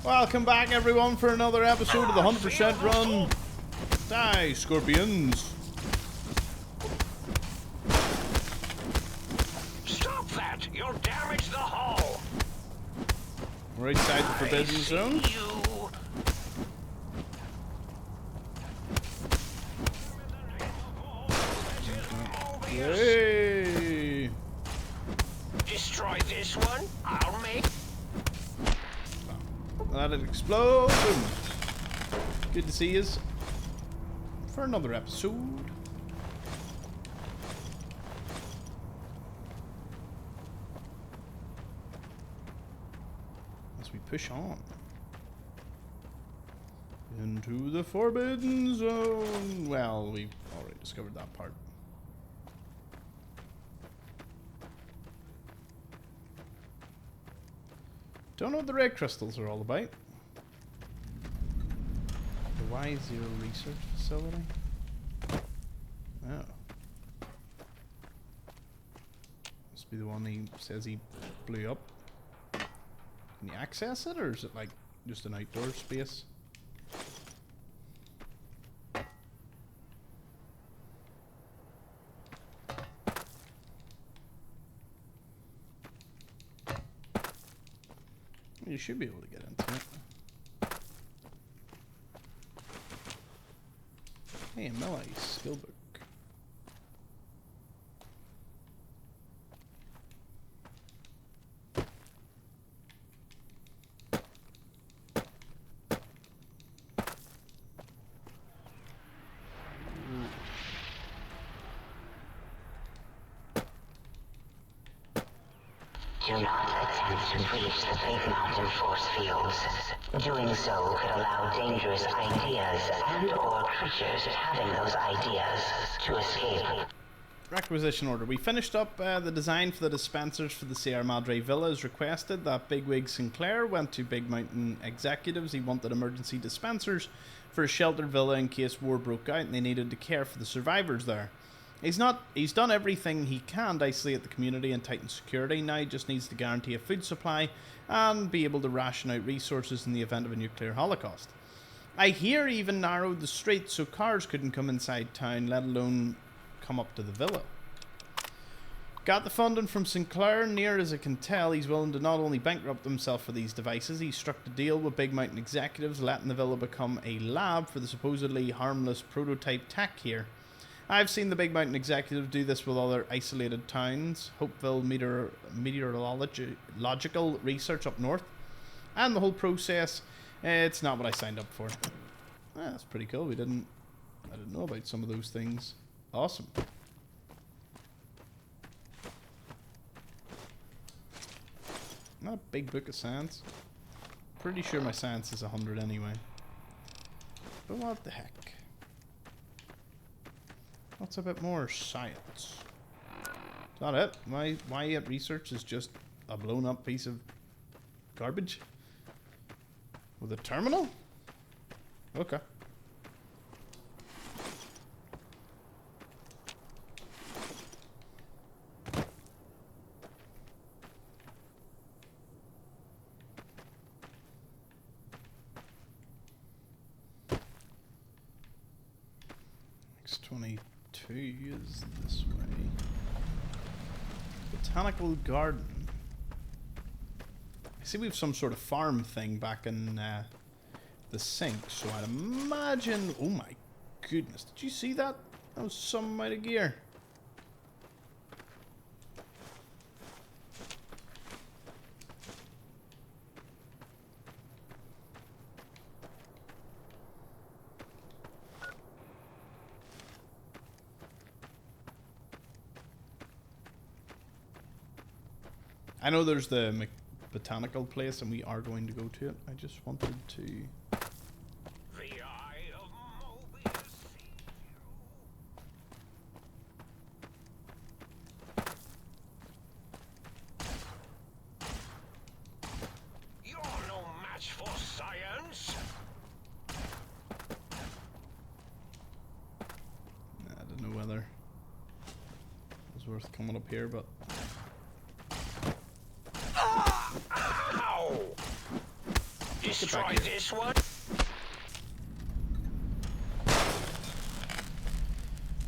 Welcome back, everyone, for another episode of the 100% Run. Die, scorpions. Stop that! You'll damage the hull! We're outside the Forbidden Zone. Yay! Destroy this one, I'll make... Let it explode. Good to see yous for another episode. As we push on into the Forbidden Zone. Well, we've already discovered that part. Don't know what the red crystals are all about. The Y0 research facility. Oh. Must be the one he says he blew up. Can you access it, or is it like just an outdoor space? You should be able to get into it. Hey, a melee skill book. Do not attempt to breach the big mountain force fields. Doing so could allow dangerous ideas and/or creatures having those ideas to escape. Requisition order. We finished up the design for the dispensers for the Sierra Madre Villa as requested. That bigwig Sinclair went to Big Mountain executives. He wanted emergency dispensers for a sheltered villa in case war broke out and they needed to care for the survivors there. He's done everything he can to isolate the community and tighten security. Now he just needs to guarantee a food supply and be able to ration out resources in the event of a nuclear holocaust. I hear he even narrowed the streets so cars couldn't come inside town, let alone come up to the villa. Got the funding from Sinclair. Near as I can tell, he's willing to not only bankrupt himself for these devices, he struck a deal with Big Mountain executives, letting the villa become a lab for the supposedly harmless prototype tech here. I've seen the Big Mountain executive do this with other isolated towns, Hopeville meteorological research up north, and the whole process. It's not what I signed up for. That's pretty cool. I didn't know about some of those things. Awesome. Not a big book of science. Pretty sure my science is 100 anyway. But what the heck? What's a bit more science? Is that it? Why research is just a blown up piece of garbage? With a terminal? Okay. X22 is this way. Botanical garden. I see we have some sort of farm thing back in the sink, so I'd imagine... Oh my goodness, did you see that? That was some amount of gear. I know there's the botanical place and we are going to go to it. I just wanted to... The eye of Mobius sees you. You're no match for science. I don't know whether it was worth coming up here, but... Ow! destroy here. this one?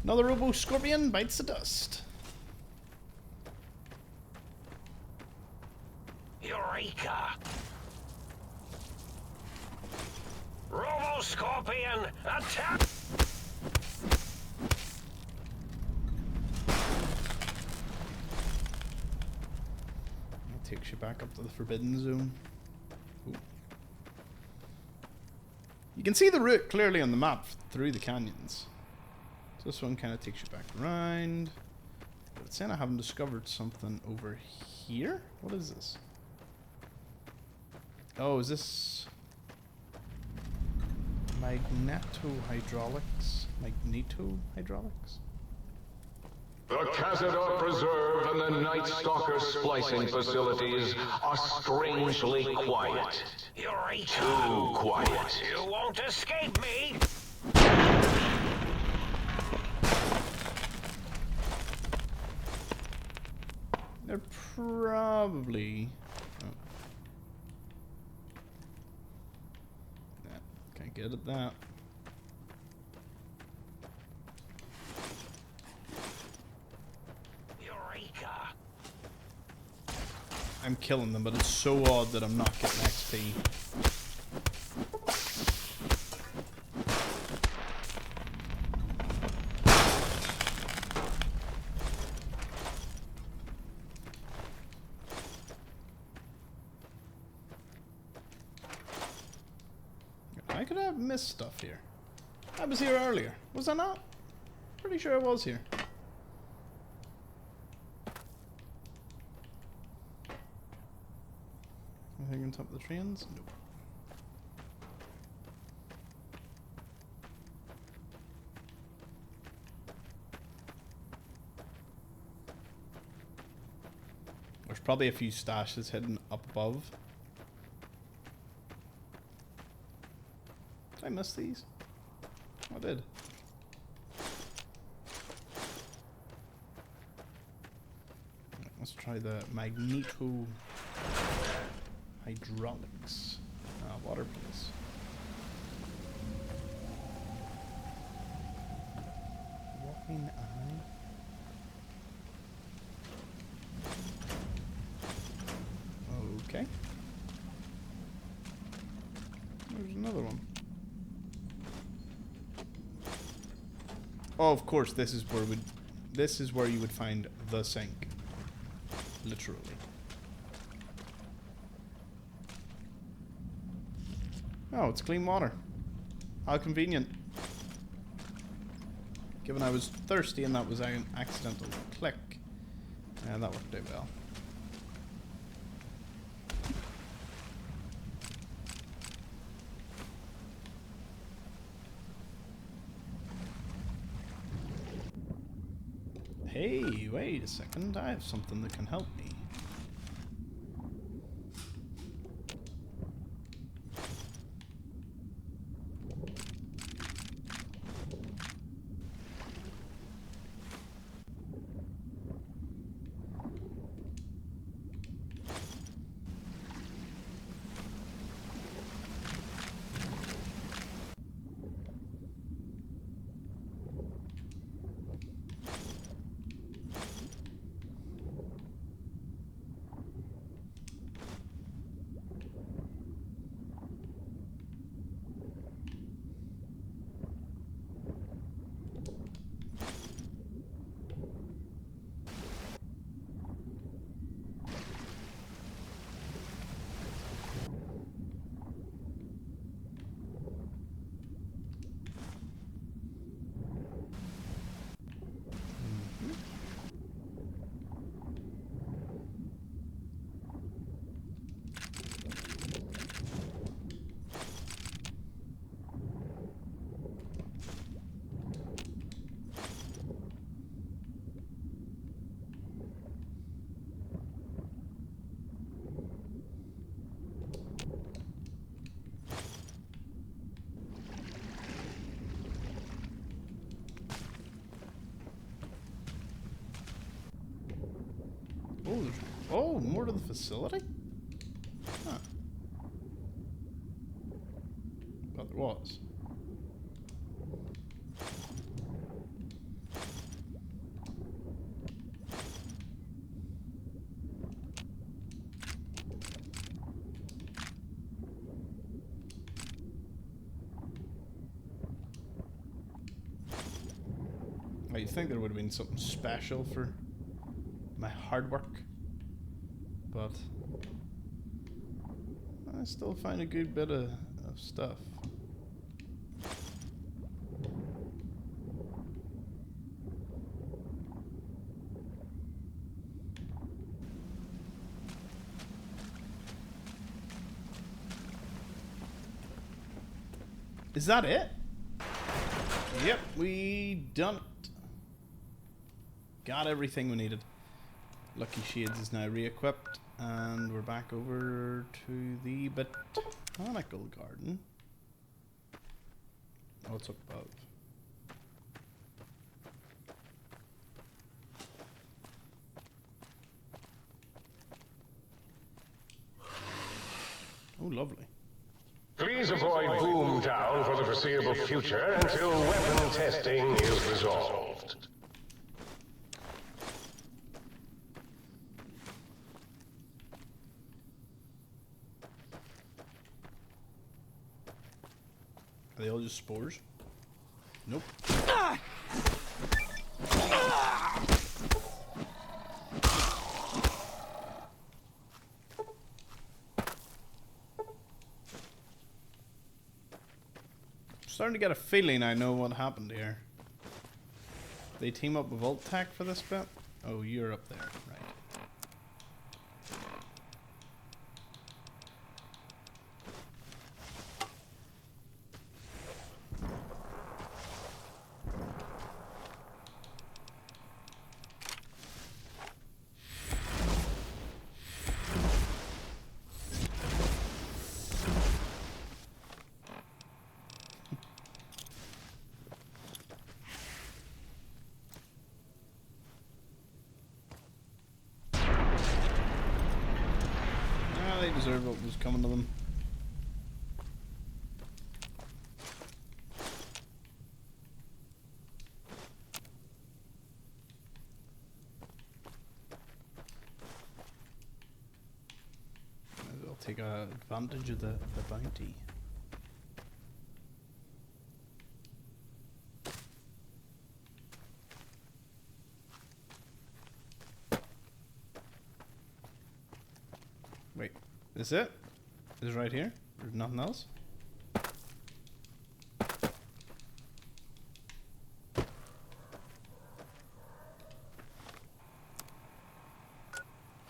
Another robo scorpion bites the dust. Eureka! Robo Scorpion, attack! That takes you back up to the Forbidden Zone. Ooh. You can see the route clearly on the map through the canyons. So this one kind of takes you back around. But it's saying I haven't discovered something over here. What is this? Oh, is this Magneto-hydraulics? Magneto-hydraulics? The Cazador Preserve and the Night Stalker splicing facilities are strangely quiet. Eureka! Too quiet. You won't escape me! They're probably... Oh. Yeah, can't get at that. Eureka! I'm killing them, but it's so odd that I'm not getting XP. I could have missed stuff here. I was here earlier. Was I not? Pretty sure I was here. Anything on top of the trains? Nope. There's probably a few stashes hidden up above. Did I miss these? I did. Let's try the Magneto hydraulics. Water, please. Walking eye. Okay. There's another one. Oh, of course, this is where you would find the sink. Literally. Oh, it's clean water. How convenient. Given I was thirsty and that was an accidental click. Yeah, that worked out well. Hey, wait a second. I have something that can help me. Oh, more to the facility? Huh. thought there was. You'd think there would have been something special for my hard work, but I still find a good bit of stuff. Is that it? Yep, we done it. Got everything we needed. Lucky Shades is now re-equipped, and we're back over to the botanical garden. Oh, it's up above. Oh, lovely. Please avoid Boomtown for the foreseeable future until weapon testing is resolved. Are they all just spores? Nope. Starting to get a feeling I know what happened here. They team up with Voltec for this bit? Oh, you're up there, right. They deserve what was coming to them. I'll take advantage of the bounty. Wait. Is it? Is it right here? There's nothing else?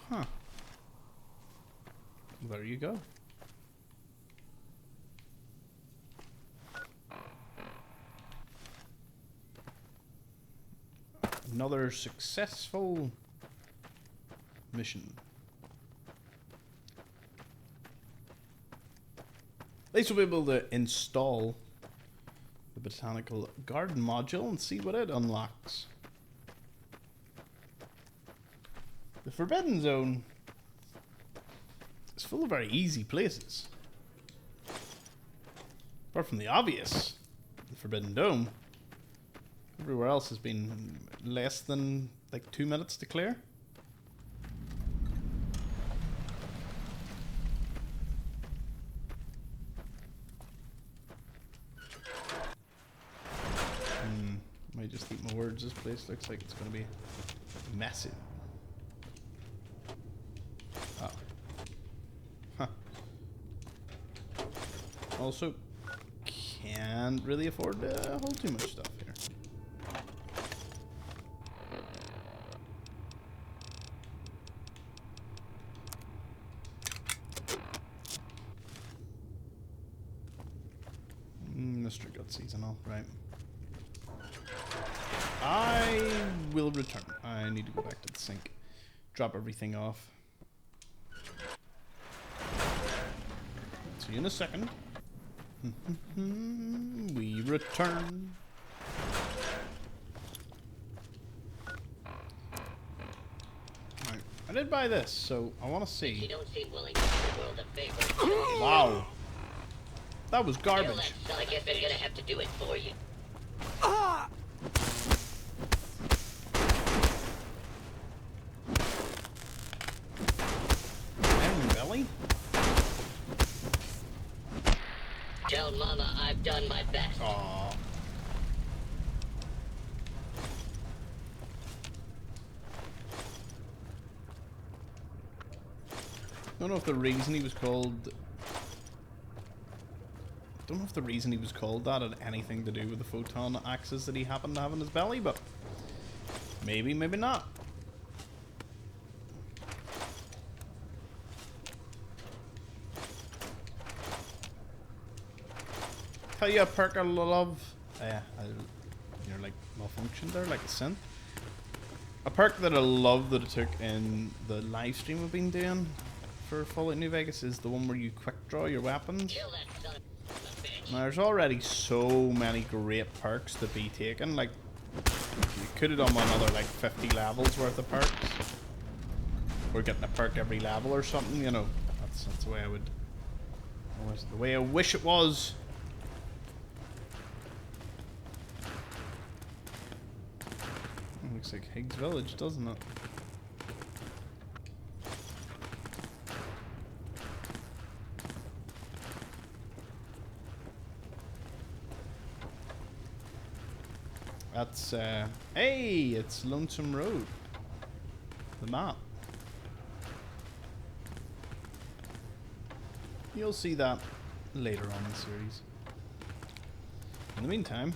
Huh. There you go. Another successful mission. At least we'll be able to install the botanical garden module and see what it unlocks. The Forbidden Zone is full of very easy places. Apart from the obvious, the Forbidden Dome. Everywhere else has been less than like 2 minutes to clear. Might just eat my words. This place looks like it's going to be massive. Oh. Huh. Also, can't really afford to hold too much stuff here. Mr. Gut Seasonal, right. I will return. I need to go back to the sink. Drop everything off. See you in a second. We return. Right. I did buy this, so I want to see. You don't seem willing to do the world a favor. Wow. That was Tell garbage. that son, I guess I'm gonna have to do it for you. Iron belly? Tell Mama I've done my best. Aww. Don't know if the reason he was called... Don't know if the reason he was called that had anything to do with the photon axes that he happened to have in his belly, but... Maybe, maybe not. Tell you a perk I love. You're like malfunctioned there, like a synth. A perk that I love that I took in the live stream we've been doing for Fallout New Vegas is the one where you quick draw your weapons. Kill that son of a bitch. Now there's already so many great perks to be taken. Like you could have done another like 50 levels worth of perks. We're getting a perk every level or something, you know. That's the way I would. The way I wish it was. Looks like Higgs Village, doesn't it? That's, hey, it's Lonesome Road. The map. You'll see that later on in the series. In the meantime,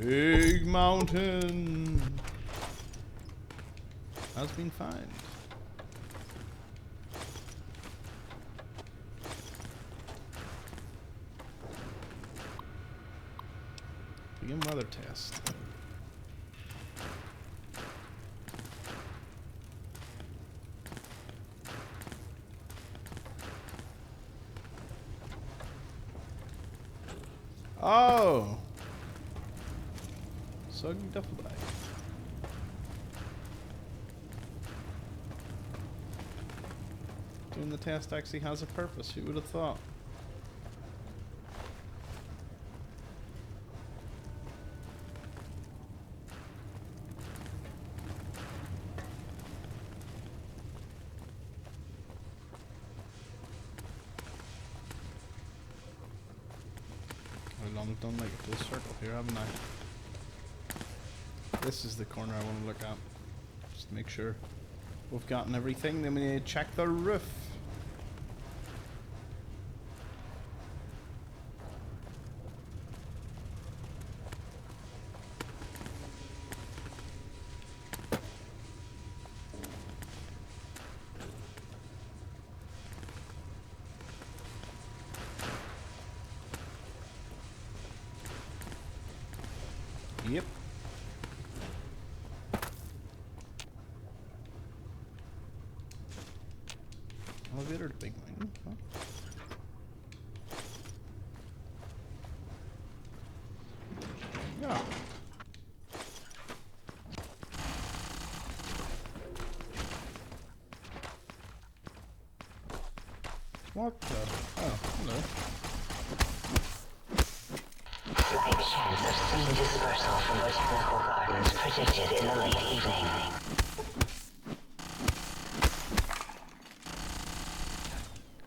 Big Mountain has been found. Begin weather test. Oh! Soggy duffel bag. Doing the test actually has a purpose. Who would have thought? I've done like a full circle here, haven't I? This is the corner I want to look at. Just to make sure we've gotten everything. Then we need to check the roof. Yep. Elevator to Big Mountain. Huh? Yeah. What the? Oh, hello. Slight chance of seed dispersal from botanical gardens predicted in the late evening.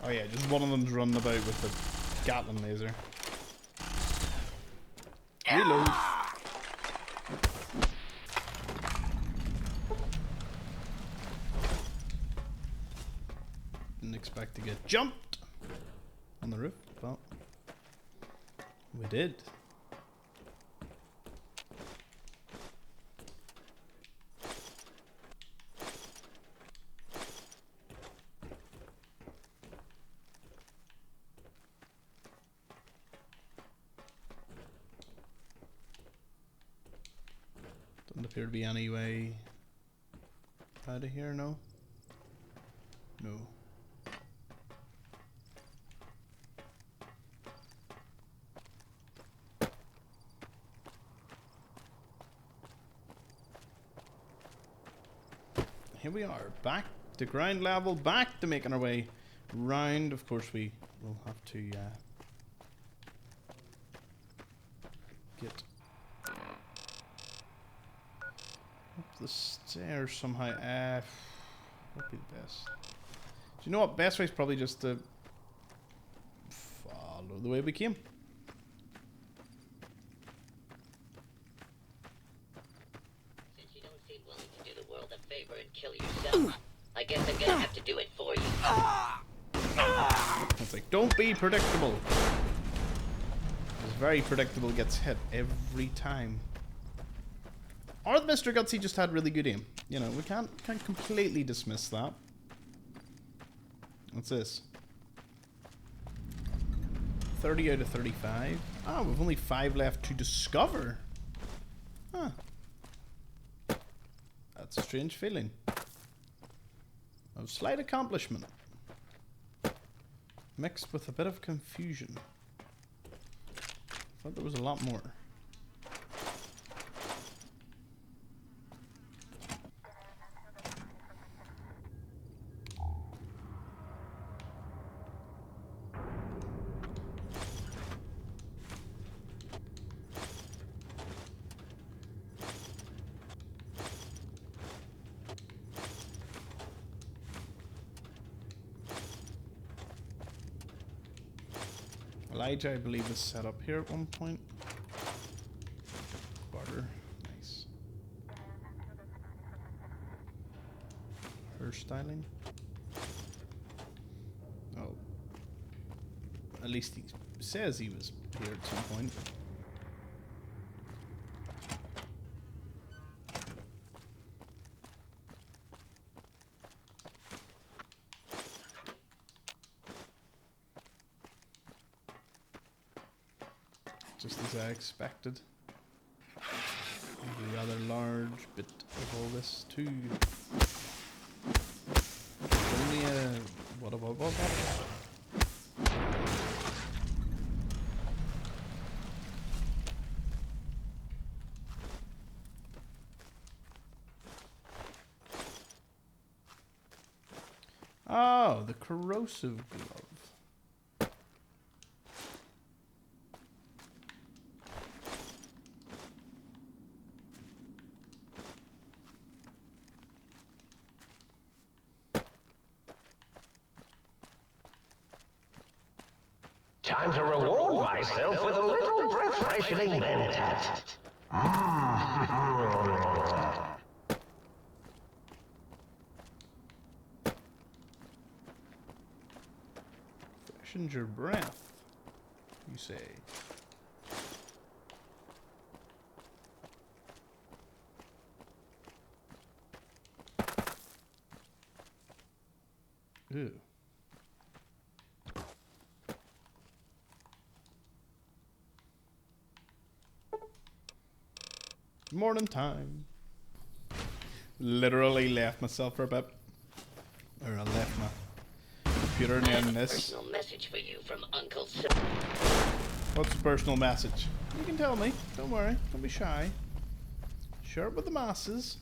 Oh yeah, just one of them's running about with the Gatling laser. Reload. Didn't expect to get jumped on the roof, but we did. Doesn't appear to be any way out of here, no? No. Here we are, back to ground level, back to making our way round. Of course, we will have to get up the stairs somehow. Would be the best. Do you know what? Best way is probably just to follow the way we came. Since you don't seem willing to do the world a favor and kill yourself, I guess I'm gonna have to do it for you. It's like, don't be predictable. It's very predictable, gets hit every time. Or Mr. Gutsy just had really good aim. You know, we can't completely dismiss that. What's this? 30 out of 35. Ah, we've only 5 left to discover. Huh. That's a strange feeling. Of slight accomplishment. Mixed with a bit of confusion. Thought there was a lot more. Elijah, I believe, is set up here at one point. Barter. Nice. Hairstyling. Oh. At least he says he was here at some point. Just as I expected. A rather large bit of all this too. Only a what? Oh, the corrosive glove. Time to reward myself with a little breath-freshening mentat. Freshens your breath, you say. Ew. Morning time. Literally left myself for a bit. Or I left my computer I have named a this. personal message for you from Uncle Sir. What's the personal message? You can tell me. Don't worry. Don't be shy. Share it with the masses.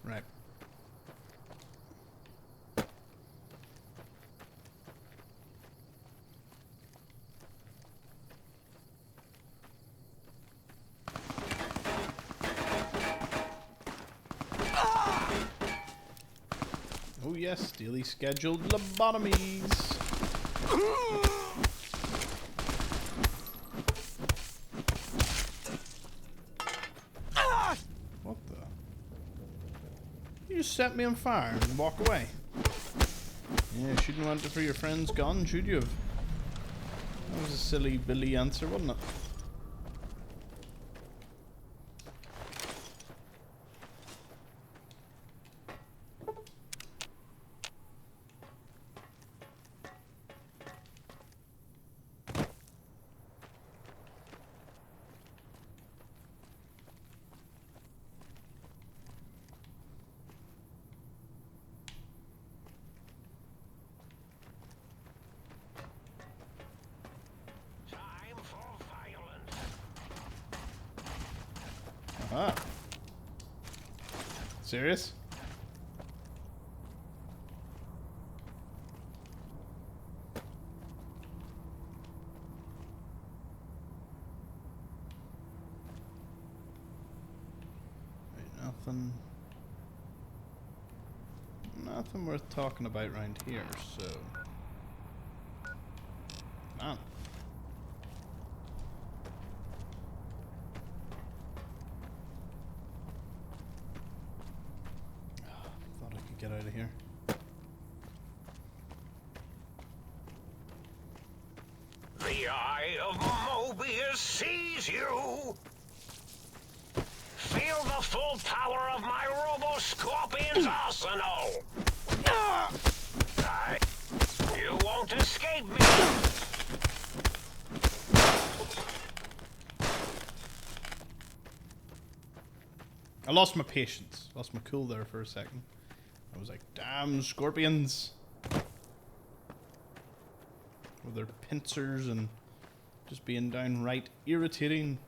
Right. Oh yes, daily scheduled lobotomies. What the? You just set me on fire and walk away. Yeah, shouldn't want it for your friend's gun, should you have? That was a silly Billy answer, wasn't it? Time for violence. Ah. Serious? nothing worth talking about around here, so man. Thought I could get out of here. The eye of Mobius sees you. Feel the full power of my Robo-Scorpion's arsenal. You won't escape me. I lost my patience. Lost my cool there for a second. I was like, damn scorpions. With their pincers and just being downright irritating.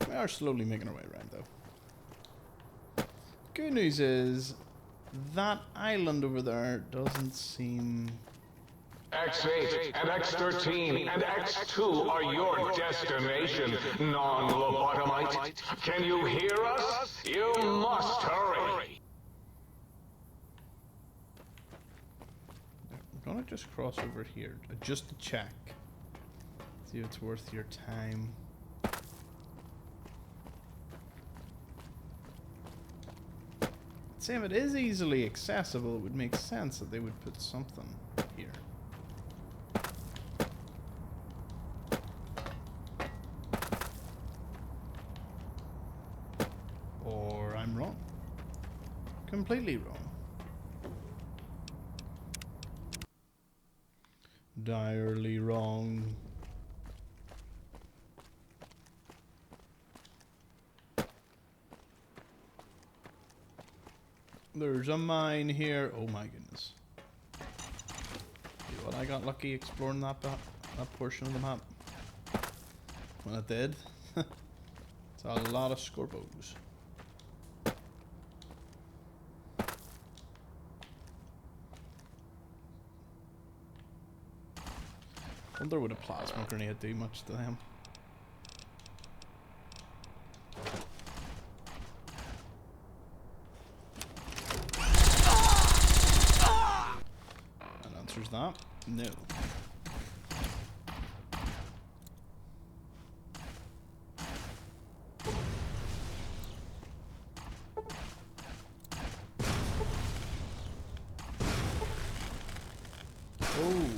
We are slowly making our way around though. Good news is that island over there doesn't seem... X8 and X13 and X2 are your destination, non-lobotomite. Can you hear us? You must hurry. I'm gonna just cross over here, just to check. See if it's worth your time. Say if it is easily accessible, it would make sense that they would put something here. Or I'm wrong. Completely wrong. Direly wrong. There's a mine here. Oh my goodness. See what, I got lucky exploring that portion of the map. When it did. It's a lot of scorpos. Wonder would a plasma grenade do much to them. That answers that. No. Oh.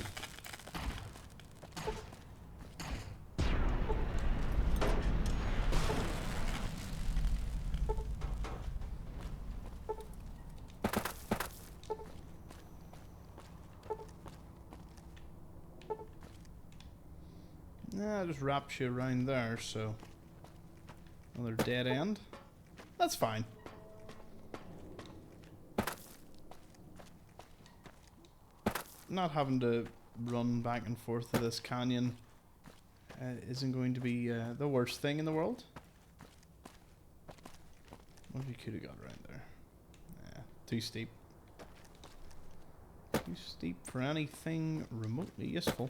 Yeah, just wraps you around there, so another dead end. That's fine. Not having to run back and forth to this canyon isn't going to be the worst thing in the world. What if you could have got around there? Nah, too steep. Too steep for anything remotely useful.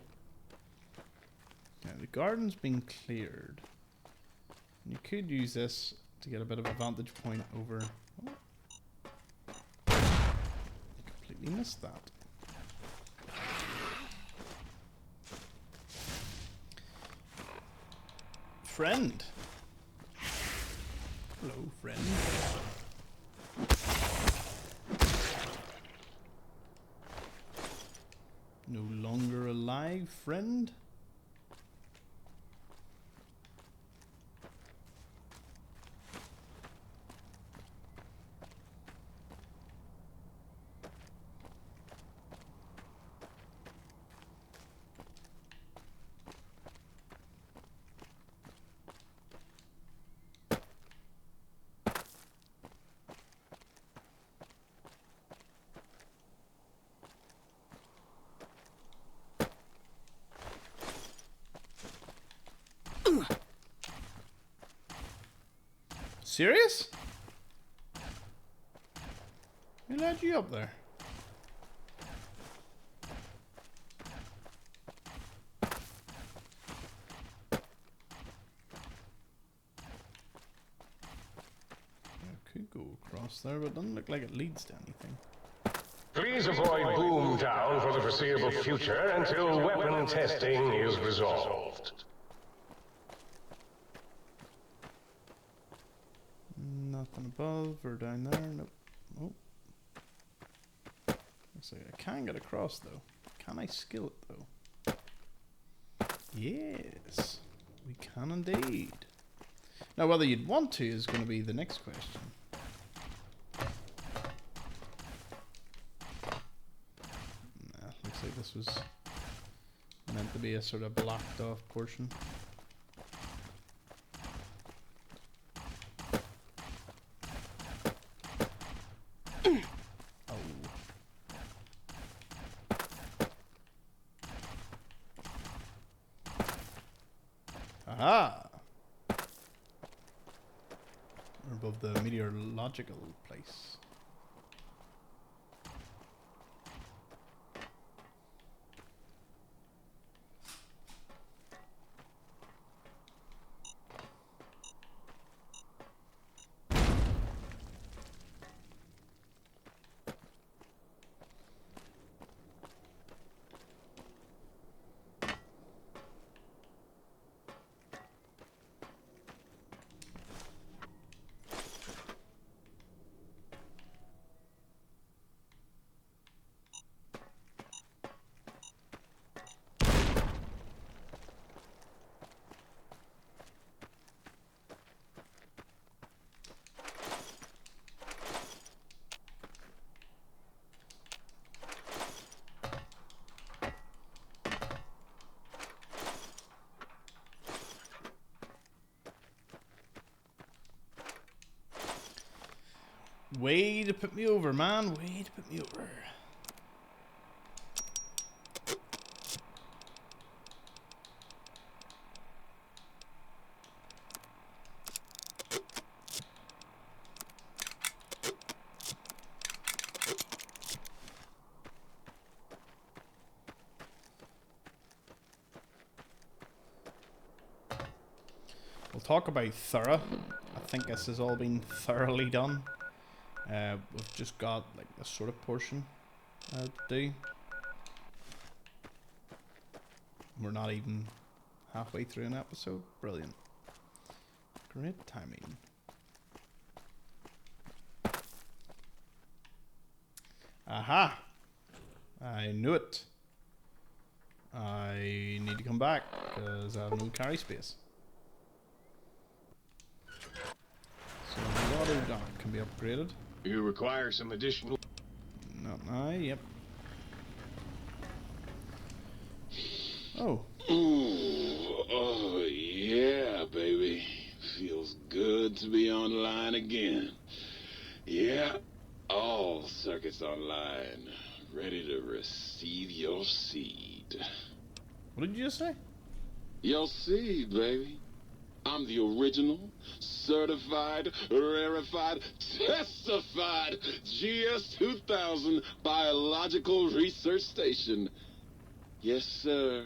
Now, the garden's been cleared. You could use this to get a bit of a vantage point over... Oh. I completely missed that. Friend. Hello, friend. No longer alive, friend? Serious? Who led you up there? across there, but it doesn't look like it leads to anything. Please avoid Boomtown for the foreseeable future until weapon testing is resolved. Nothing above or down there. Nope. Oh. Looks like I can get across though. Can I skill it though? Yes, we can indeed. Now, whether you'd want to is going to be the next question. Nah, looks like this was meant to be a sort of blocked off portion. Aha! We're above the meteorological place. Way to put me over, man. Way to put me over. We'll talk about thorough. I think this has all been thoroughly done. We've just got like this sort of portion to do. We're not even halfway through an episode. Brilliant. Great timing. Aha! I knew it. I need to come back because I have no carry space. So the water dock can be upgraded. You require some additional... Not now, yep. Oh. Ooh, oh yeah, baby. Feels good to be online again. Yeah, all circuits online. Ready to receive your seed. What did you just say? Your seed, baby. I'm the original, certified, rarefied, testified GS-2000 Biological Research Station. Yes, sir.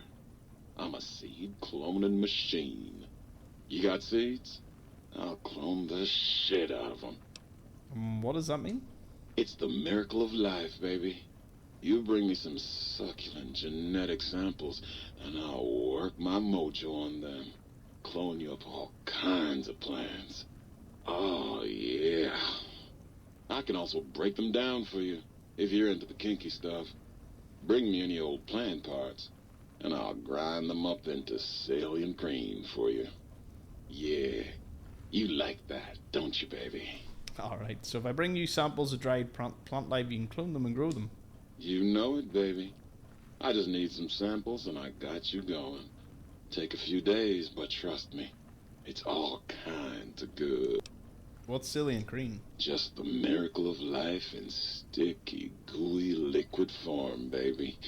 I'm a seed cloning machine. You got seeds? I'll clone the shit out of them. What does that mean? It's the miracle of life, baby. You bring me some succulent genetic samples, and I'll work my mojo on them. Clone you up all kinds of plants. Oh, yeah. I can also break them down for you, if you're into the kinky stuff. Bring me any old plant parts, and I'll grind them up into salient cream for you. Yeah, you like that, don't you, baby? Alright, so if I bring you samples of dried plant life, you can clone them and grow them. You know it, baby. I just need some samples, and I got you going. Take a few days, but trust me, it's all kinds of good. What's salient green? Just the miracle of life in sticky, gooey liquid form, baby.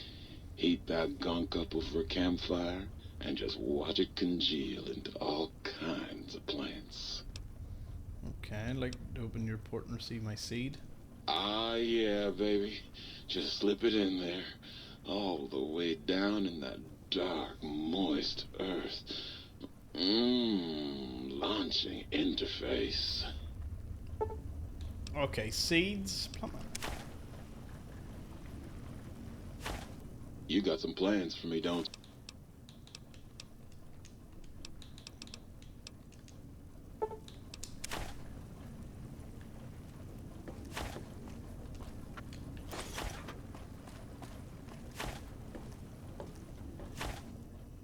Heat that gunk up over a campfire and just watch it congeal into all kinds of plants. Okay, I'd like to open your port and receive my seed. Ah, yeah, baby. Just slip it in there, all the way down in that dark, moist earth. Launching interface. Okay, seeds. Plant that. You got some plans for me, don't you?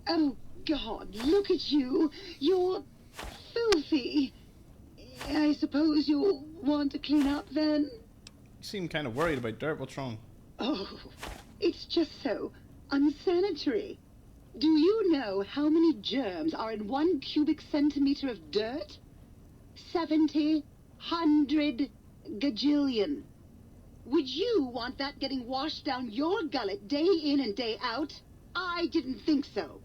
Oh, God, look at you. You're filthy. I suppose you'll want to clean up then? You seem kind of worried about dirt. What's wrong? Oh, it's just so unsanitary. Do you know how many germs are in 1 cubic centimeter of dirt? 70, 100, gajillion. Would you want that getting washed down your gullet day in and day out? I didn't think so.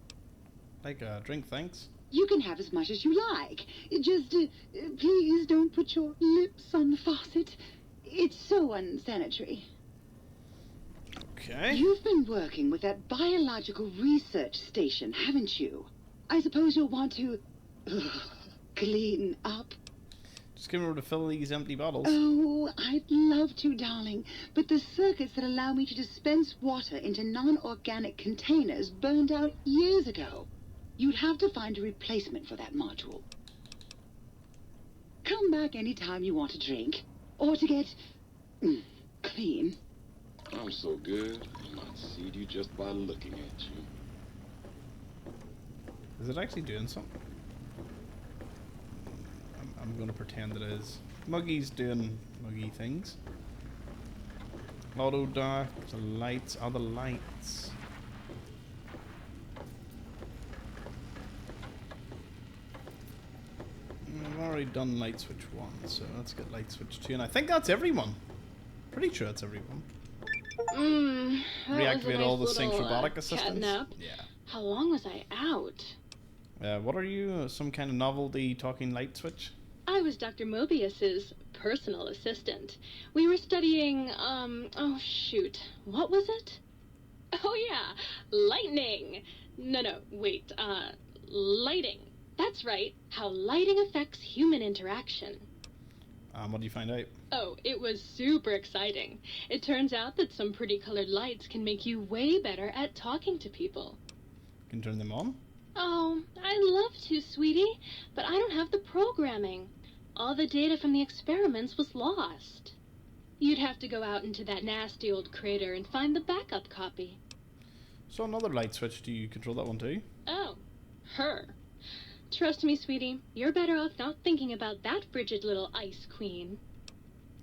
Like a drink, thanks. You can have as much as you like. Just, please don't put your lips on the faucet. It's so unsanitary. Okay. You've been working with that biological research station, haven't you? I suppose you'll want to clean up. Just give me to fill these empty bottles. Oh, I'd love to, darling. But the circuits that allow me to dispense water into non-organic containers burned out years ago. You'd have to find a replacement for that module. Come back anytime you want a drink. Or to get clean. I'm so good, I might seed you just by looking at you. Is it actually doing something? I'm going to pretend it is. Muggy's doing muggy things. Auto dark, the lights are the lights. I've already done light switch 1, so let's get light switch 2. And I think that's everyone. Pretty sure it's everyone. Reactivate all the Sync's robotic assistants. Catnap. Yeah. How long was I out? What are you? Some kind of novelty talking light switch? I was Dr. Mobius's personal assistant. We were studying, oh shoot, what was it? Oh yeah, lightning. No, wait, lighting. That's right, how lighting affects human interaction. What do you find out? Oh, it was super exciting. It turns out that some pretty colored lights can make you way better at talking to people. Can turn them on? Oh, I'd love to, sweetie, but I don't have the programming. All the data from the experiments was lost. You'd have to go out into that nasty old crater and find the backup copy. So another light switch, do you control that one too? Oh, her. Trust me, sweetie, you're better off not thinking about that frigid little ice queen.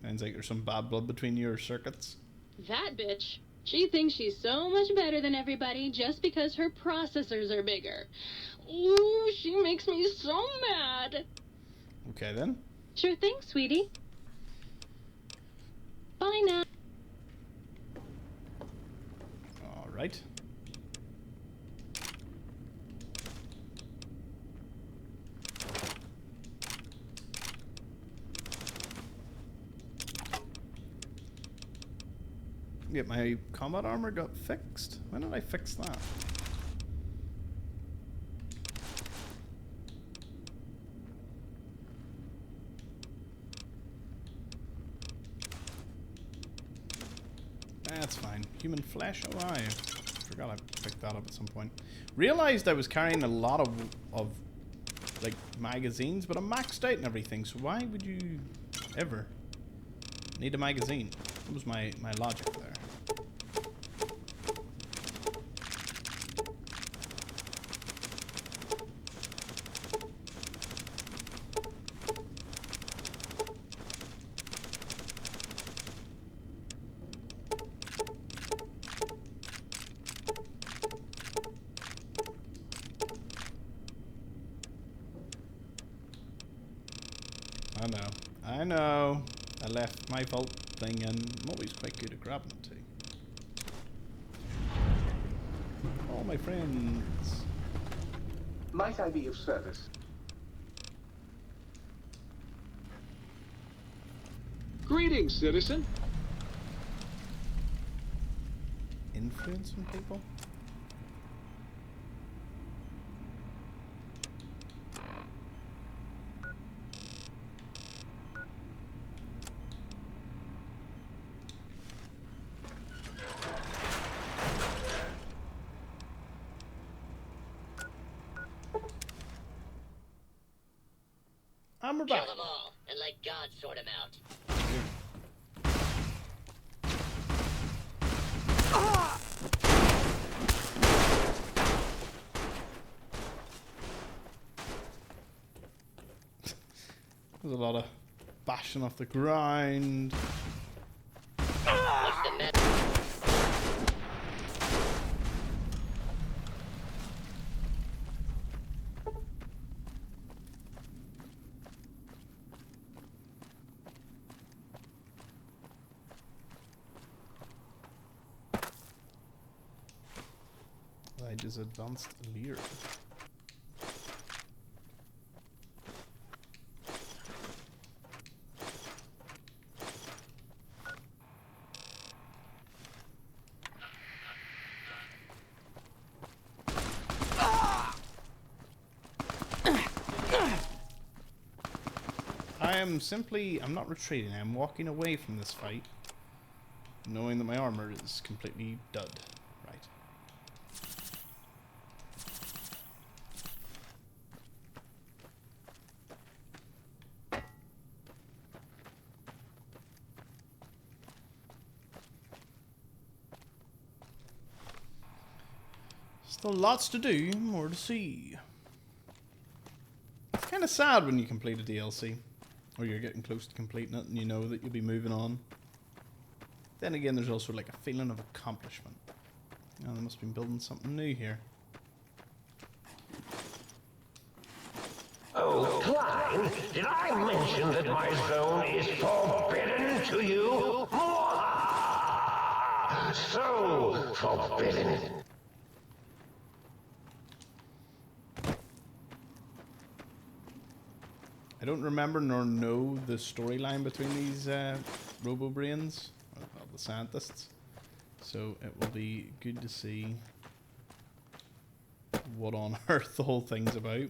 Sounds like there's some bad blood between your circuits. That bitch. She thinks she's so much better than everybody just because her processors are bigger. Ooh, she makes me so mad. Okay then. Sure thing, sweetie. Bye now. Alright. Get my combat armor got fixed. When did I fix that? That's fine. Human flesh. Oh, I forgot I picked that up at some point. Realized I was carrying a lot of like magazines, but I'm maxed out and everything. So why would you ever need a magazine? That was my logic there. I know. I left my vault thing and I'm always quite good at grabbing it too. All my friends. Might I be of service? Greetings, citizen. Influencing people? And we're Kill back. them all, and let God sort them out. There's a lot of bashing off the ground. What's the matter? I just advanced Lear. I'm not retreating, I'm walking away from this fight, knowing that my armor is completely dud. Right. Still lots to do, more to see. It's kind of sad when you complete a DLC. Or you're getting close to completing it and you know that you'll be moving on. Then again, there's also like a feeling of accomplishment. Oh, they must have been building something new here. Oh, Klein, did I mention that my zone is forbidden to you? So forbidden. I don't remember nor know the storyline between these robo-brains, well, the scientists. So it will be good to see what on earth the whole thing's about.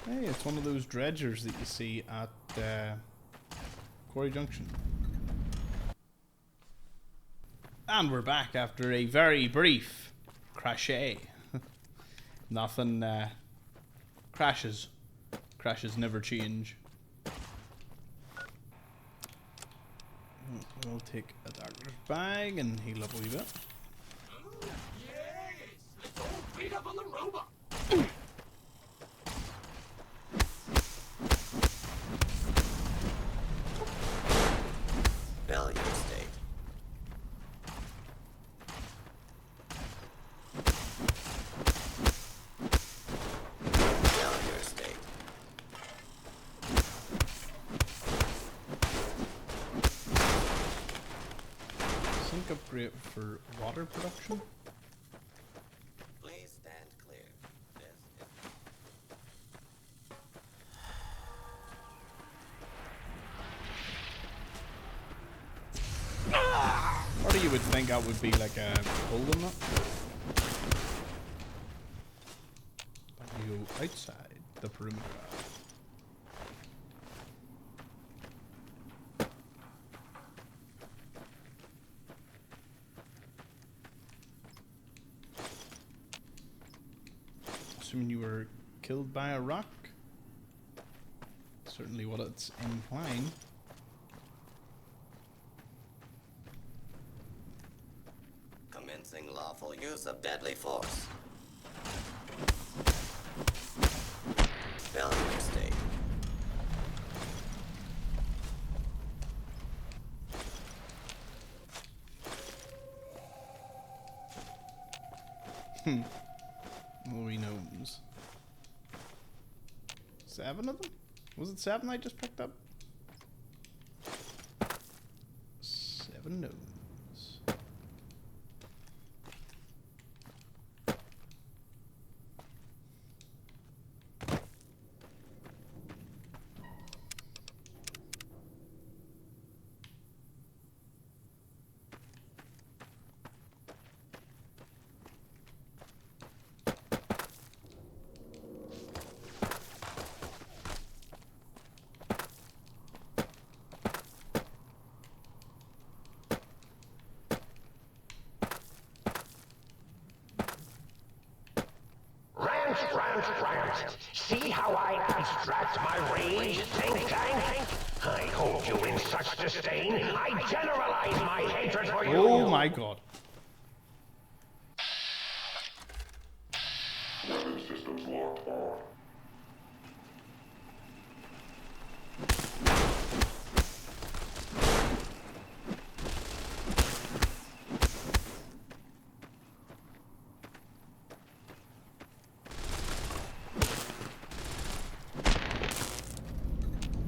Hey, it's one of those dredgers that you see at Quarry Junction. And we're back after a very brief crashay. Nothing crashes. Crashes never change. We'll take a doctor's bag and heal up a wee bit. Yes! Let's all beat up on the robot! Failure state. Failure state. Sink upgrade for water production. Please stand clear. This is... Or you would think that would be like a pull in that. But you go outside the perimeter. Assuming you were killed by a rock. Certainly what it's implying. Commencing lawful use of deadly force. Failure state. Louis gnomes. 7 of them? Was it 7 I just picked up? 7 gnomes. realize my hatred for you. Oh my god. Weapon systems locked on.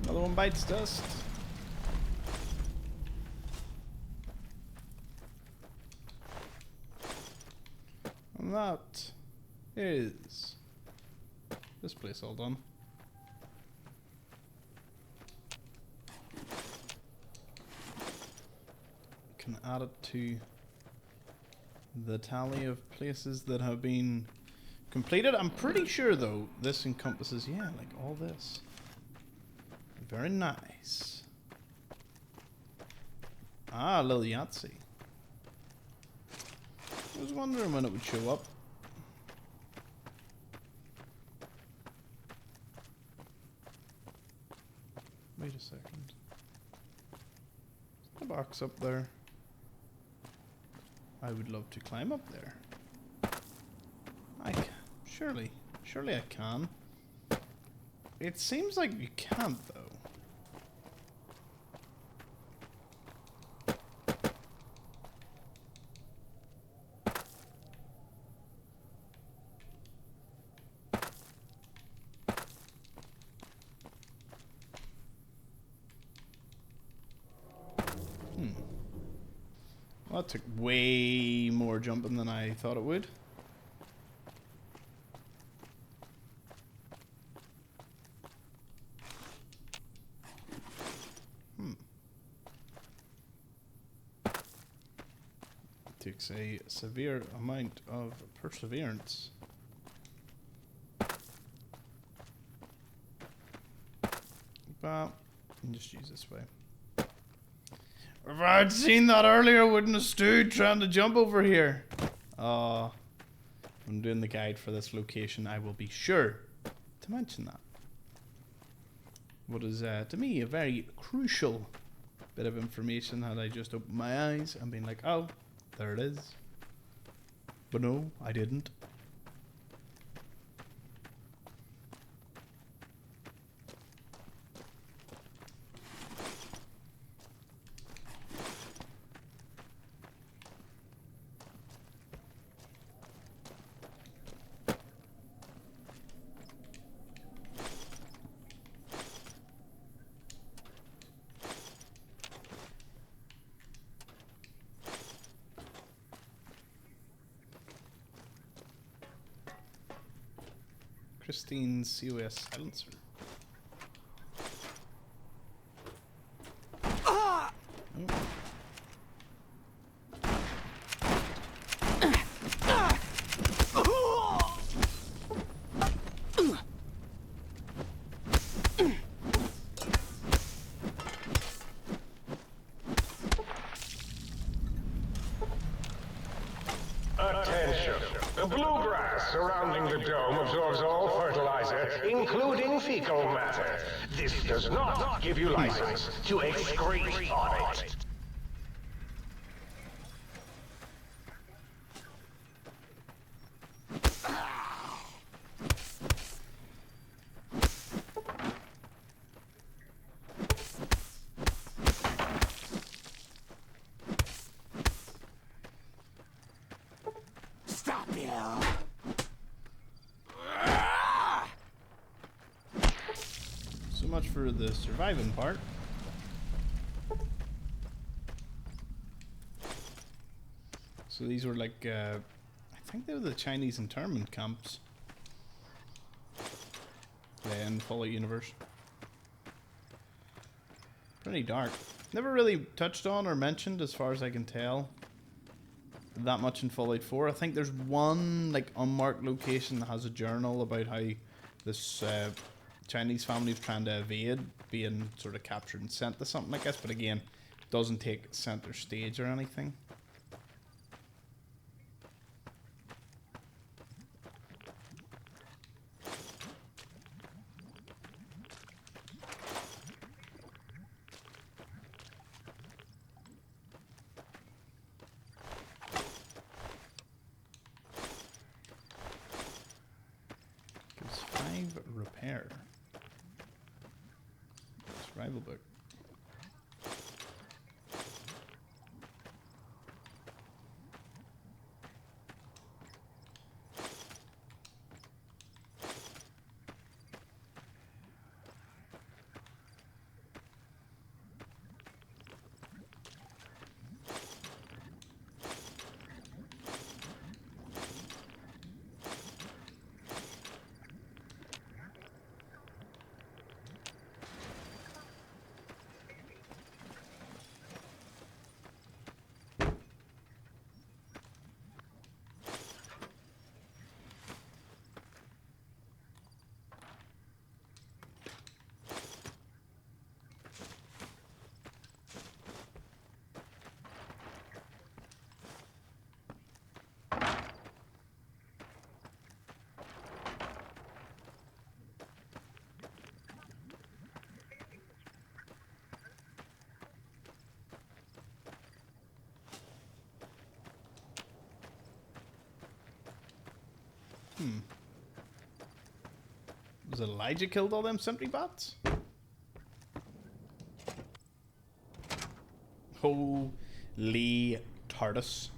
Another one bites dust. And that is this place all done. Can add it to the tally of places that have been completed. I'm pretty sure though this encompasses, yeah, like all this. Very nice. Ah, a little Yahtzee. I was wondering when it would show up. Wait a second. Is the box up there? I would love to climb up there. I can. Surely I can. It seems like you can't though. Well, that took way more jumping than I thought it would. Takes a severe amount of perseverance. But you can just use this way. If I'd seen that earlier, I wouldn't have stood trying to jump over here. I'm doing the guide for this location. I will be sure to mention that. What is, to me, a very crucial bit of information had I just opened my eyes and been like, oh, there it is. But no, I didn't. Christine's COS silencer. Oh. Attention. The bluegrass surrounding the dome absorbs all fertilizer, including fecal matter. This does not give you license to excrete on it. Stop you! So much for the surviving part. So these were like, I think they were the Chinese internment camps. Yeah, in the Fallout universe. Pretty dark. Never really touched on or mentioned, as far as I can tell, that much in Fallout 4. I think there's one like unmarked location that has a journal about how this Chinese family is trying to evade being sort of captured and sent to something like this, but again, doesn't take center stage or anything. repair. Survival book. Was it Elijah killed all them sentry bots? Holy TARDIS.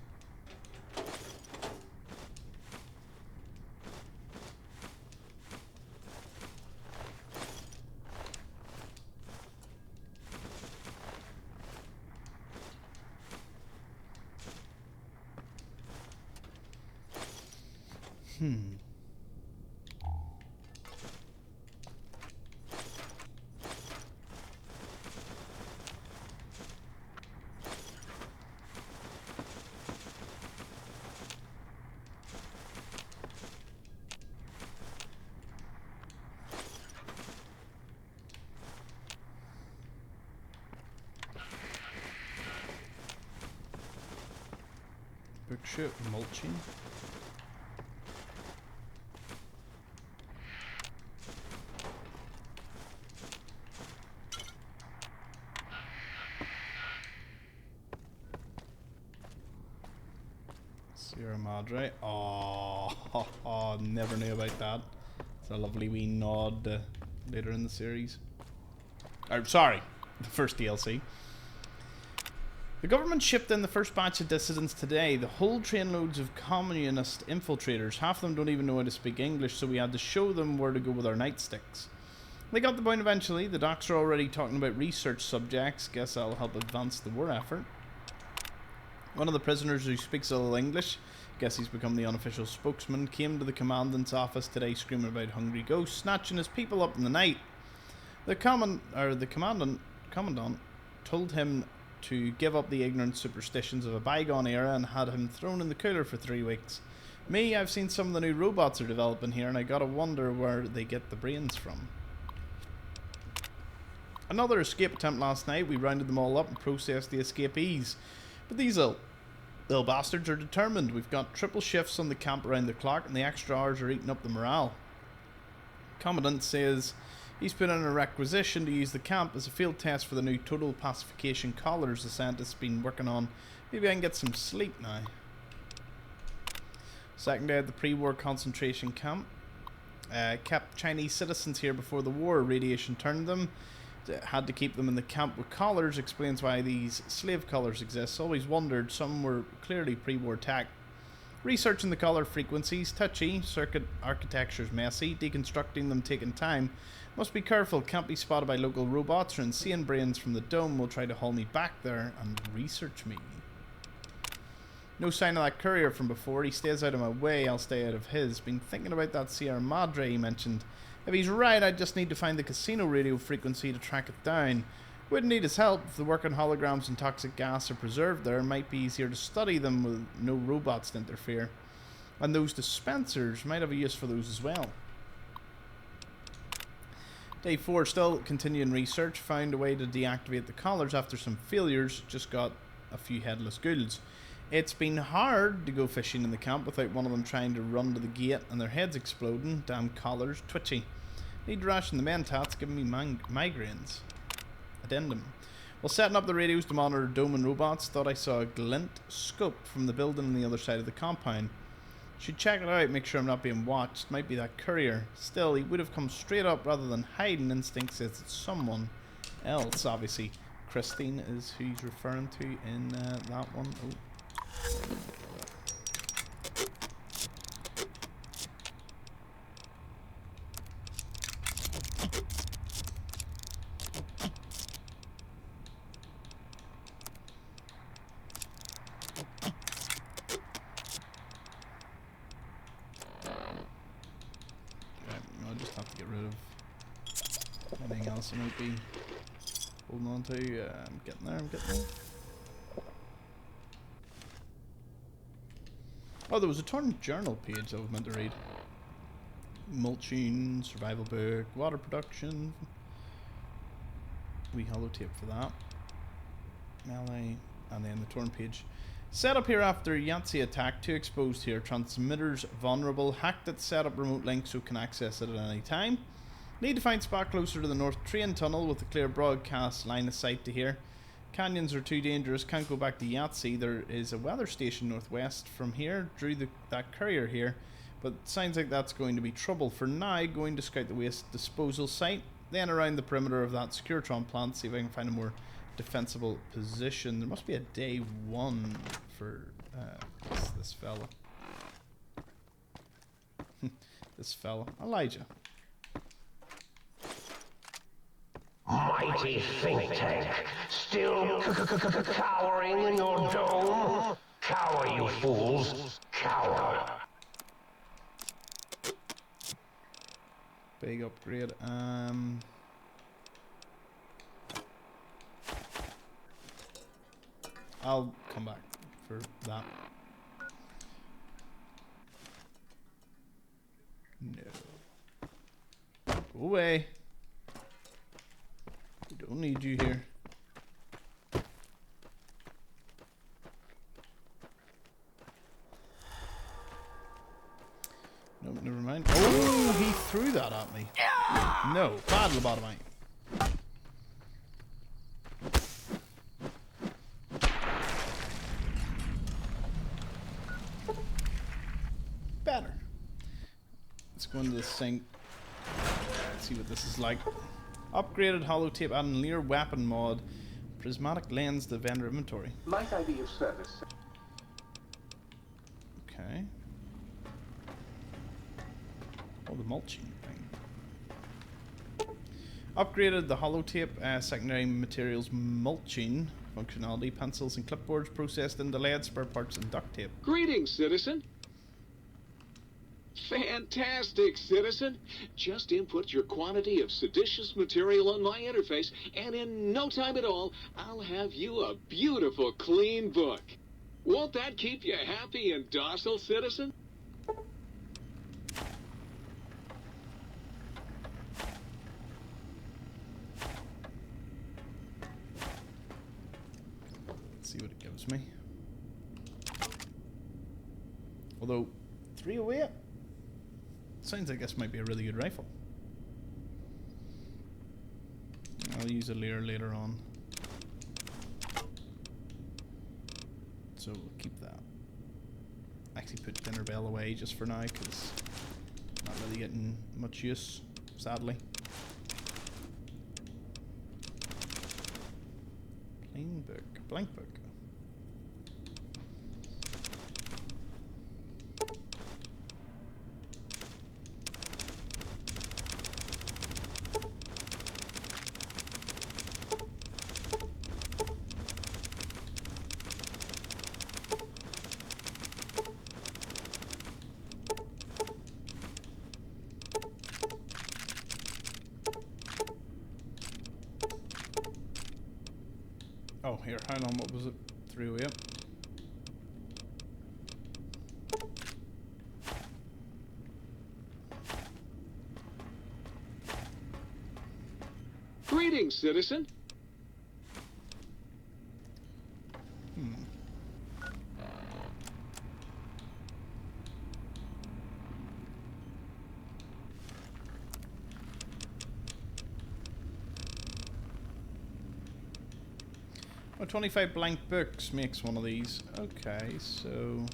Bookship mulching. Sierra Madre. Oh, never knew about that. It's a lovely wee nod later in the series. Or, sorry, the first DLC. The government shipped in the first batch of dissidents today. The whole trainloads of communist infiltrators. Half of them don't even know how to speak English, so we had to show them where to go with our nightsticks. They got the point eventually. The docs are already talking about research subjects. Guess that'll help advance the war effort. One of the prisoners who speaks a little English, guess he's become the unofficial spokesman, came to the commandant's office today screaming about hungry ghosts, snatching his people up in the night. The commandant told him to give up the ignorant superstitions of a bygone era and had him thrown in the cooler for 3 weeks. Me, I've seen some of the new robots are developing here and I gotta wonder where they get the brains from. Another escape attempt last night. We rounded them all up and processed the escapees. But these little bastards are determined. We've got triple shifts on the camp around the clock and the extra hours are eating up the morale. Commandant says he's put in a requisition to use the camp as a field test for the new total pacification collars the scientists have been working on. Maybe I can get some sleep now. Second day at the pre-war concentration camp. Kept Chinese citizens here before the war. Radiation turned them. Had to keep them in the camp with collars. Explains why these slave collars exist. Always wondered, some were clearly pre-war tech. Researching the collar frequencies, touchy. Circuit architecture's messy. Deconstructing them taking time. Must be careful, can't be spotted by local robots or insane brains from the dome will try to haul me back there and research me. No sign of that courier from before. He stays out of my way, I'll stay out of his. Been thinking about that Sierra Madre he mentioned. If he's right, I just need to find the casino radio frequency to track it down. Wouldn't need his help. If the working holograms and toxic gas are preserved there, it might be easier to study them with no robots to interfere. And those dispensers might have a use for those as well. Day 4, still continuing research. Found a way to deactivate the collars after some failures. Just got a few headless ghouls. It's been hard to go fishing in the camp without one of them trying to run to the gate and their heads exploding. Damn collars, twitchy. Need to ration the mentats, giving me migraines. Addendum. While setting up the radios to monitor dome and robots, thought I saw a glint scoped from the building on the other side of the compound. Should check it out, make sure I'm not being watched. Might be that courier. Still, he would have come straight up rather than hiding. Instinct says it's someone else, obviously. Christine is who he's referring to in that one. Oh. I'll just have to get rid of anything else I might be holding on to. I'm getting there, Oh, there was a torn journal page I was meant to read. Mulching, survival book, water production. We holotape for that. Melee, and then the torn page. Set up here after Yahtzee attack. 2 exposed here. Transmitters vulnerable. Hacked it. Set up remote link so can access it at any time. Need to find spot closer to the north train tunnel with a clear broadcast line of sight to here. Canyons are too dangerous. Can't go back to Yahtzee. There is a weather station northwest from here. Drew that courier here. But sounds like that's going to be trouble. For now, going to scout the waste disposal site. Then around the perimeter of that Securitron plant. See if I can find a more defensible position. There must be a day 1 for this fella. This fella. Elijah. Mighty think tank, still cowering in your dome? Cower, you fools, cower. Big upgrade. I'll come back for that. No. Go away. We don't need you here. No, never mind. Oh, he threw that at me. No, bad lobotomite. Better. Let's go into the sink. Let's see what this is like. Upgraded holotape adding Lear weapon mod. Prismatic lens to vendor inventory. Might I be of service? Okay. Oh, the mulching thing. Upgraded the holotape secondary materials mulching functionality. Pencils and clipboards processed into lead, spare parts and duct tape. Greetings, citizen. Fantastic, citizen. Just input your quantity of seditious material on my interface, and in no time at all, I'll have you a beautiful, clean book. Won't that keep you happy and docile, citizen? Let's see what it gives me. Although, 308 sounds like this might be a really good rifle. I'll use a Lear later on. So we'll keep that. Actually put Dinner Bell away just for now because not really getting much use, sadly. Plain book, blank book. Oh, here, hang on, what was it? 308. Greetings, citizen. Oh, 25 blank books makes one of these. Okay, so...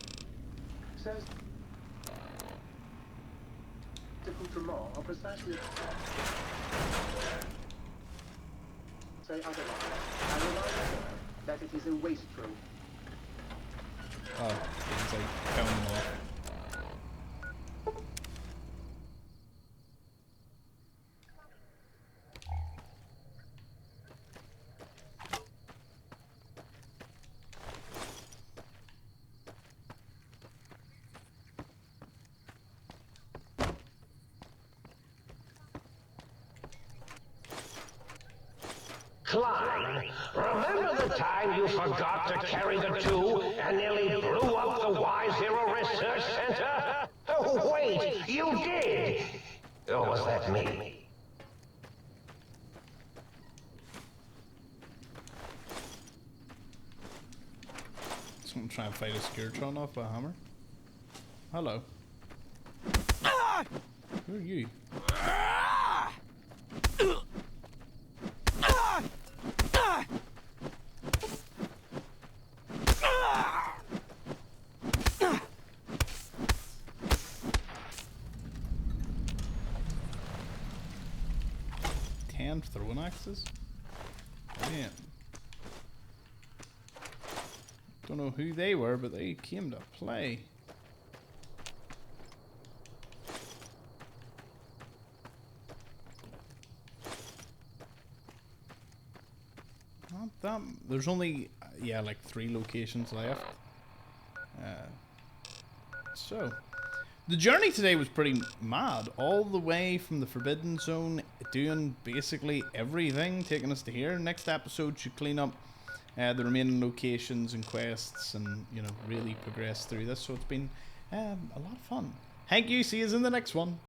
accoutrements are precisely... Say otherwise. I remind you, sir, that it is a waste room. Oh, it's like counting them off. Klein, remember the time you forgot to carry the tube and nearly blew up the Y-Zero Research Center? Oh, wait, you did! Or was that me? Someone try and fight a Scaretron off by a hammer. Hello. Who are you? Throwing axes? Man. Don't know who they were, but they came to play. Not that. There's only, yeah, like 3 locations left. So. The journey today was pretty mad. All the way from the Forbidden Zone, doing basically everything, taking us to here. Next episode should clean up the remaining locations and quests and, you know, really progress through this. So it's been a lot of fun. Thank you. See you in the next one.